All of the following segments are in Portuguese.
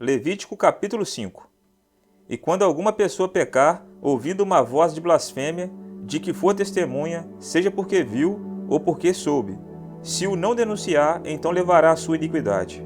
Levítico capítulo 5. E quando alguma pessoa pecar, ouvindo uma voz de blasfêmia, de que for testemunha, seja porque viu ou porque soube, se o não denunciar, então levará a sua iniquidade.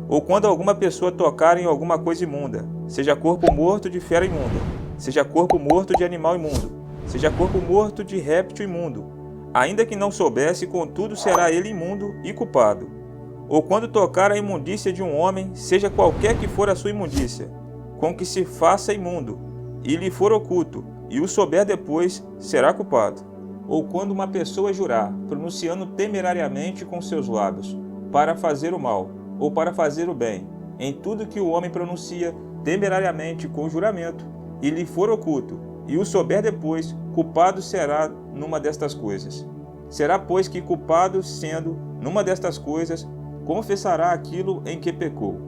Ou quando alguma pessoa tocar em alguma coisa imunda, seja corpo morto de fera imunda, seja corpo morto de animal imundo, seja corpo morto de réptil imundo, ainda que não soubesse, contudo será ele imundo e culpado. Ou quando tocar a imundícia de um homem, seja qualquer que for a sua imundícia, com que se faça imundo, e lhe for oculto, e o souber depois, será culpado. Ou quando uma pessoa jurar, pronunciando temerariamente com seus lábios, para fazer o mal, ou para fazer o bem, em tudo que o homem pronuncia temerariamente com juramento, e lhe for oculto, e o souber depois, culpado será numa destas coisas. Será, pois, que culpado sendo numa destas coisas, confessará aquilo em que pecou,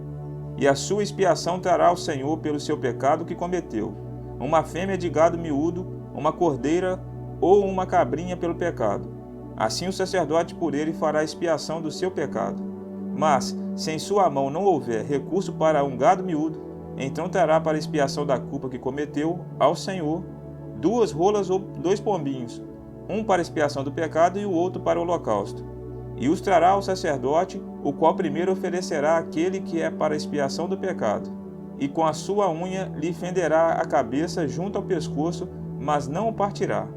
e a sua expiação trará ao Senhor pelo seu pecado que cometeu, uma fêmea de gado miúdo, uma cordeira ou uma cabrinha pelo pecado. Assim o sacerdote por ele fará expiação do seu pecado. Mas, se em sua mão não houver recurso para um gado miúdo, então trará para expiação da culpa que cometeu ao Senhor 2 rolas ou 2 pombinhos, um para expiação do pecado e o outro para o holocausto. E os trará ao sacerdote, o qual primeiro oferecerá aquele que é para a expiação do pecado, e com a sua unha lhe fenderá a cabeça junto ao pescoço, mas não o partirá.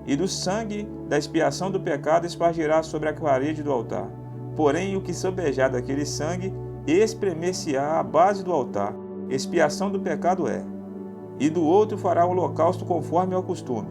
E do sangue da expiação do pecado espargirá sobre a parede do altar. Porém, o que sobejar daquele sangue, espremer-se-á à base do altar, expiação do pecado é. E do outro fará o holocausto conforme ao costume.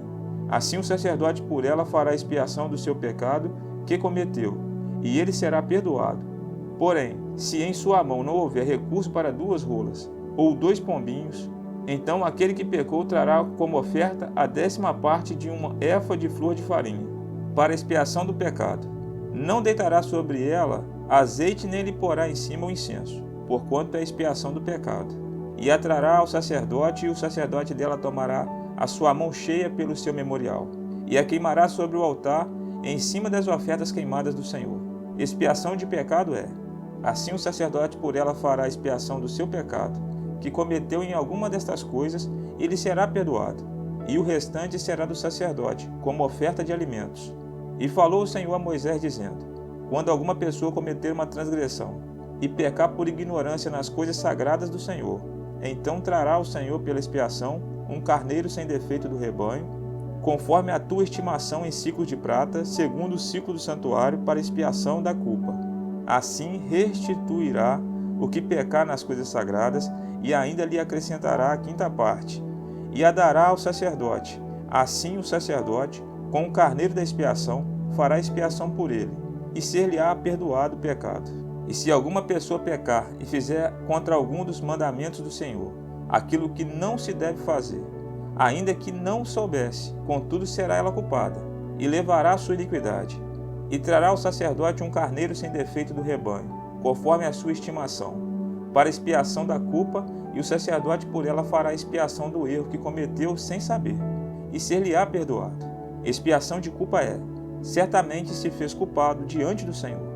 Assim o sacerdote por ela fará expiação do seu pecado que cometeu, e ele será perdoado. Porém, se em sua mão não houver recurso para 2 rolas, ou 2 pombinhos, então aquele que pecou trará como oferta a 10ª parte de uma éfa de flor de farinha, para expiação do pecado. Não deitará sobre ela azeite nem lhe porá em cima o incenso, porquanto é a expiação do pecado. E a trará ao sacerdote, e o sacerdote dela tomará a sua mão cheia pelo seu memorial, e a queimará sobre o altar, em cima das ofertas queimadas do Senhor. Expiação de pecado é. Assim o sacerdote por ela fará expiação do seu pecado, que cometeu em alguma destas coisas, e lhe será perdoado, e o restante será do sacerdote, como oferta de alimentos. E falou o Senhor a Moisés, dizendo: quando alguma pessoa cometer uma transgressão, e pecar por ignorância nas coisas sagradas do Senhor, então trará ao Senhor pela expiação um carneiro sem defeito do rebanho, conforme a tua estimação em ciclos de prata, segundo o ciclo do santuário, para expiação da culpa. Assim restituirá o que pecar nas coisas sagradas, e ainda lhe acrescentará a 5ª parte, e a dará ao sacerdote. Assim o sacerdote, com o carneiro da expiação, fará expiação por ele, e ser-lhe-á perdoado o pecado. E se alguma pessoa pecar e fizer contra algum dos mandamentos do Senhor, aquilo que não se deve fazer, ainda que não soubesse, contudo será ela culpada, e levará a sua iniquidade. E trará ao sacerdote um carneiro sem defeito do rebanho, conforme a sua estimação, para expiação da culpa, e o sacerdote por ela fará expiação do erro que cometeu sem saber, e ser-lhe-á perdoado. Expiação de culpa é: certamente se fez culpado diante do Senhor.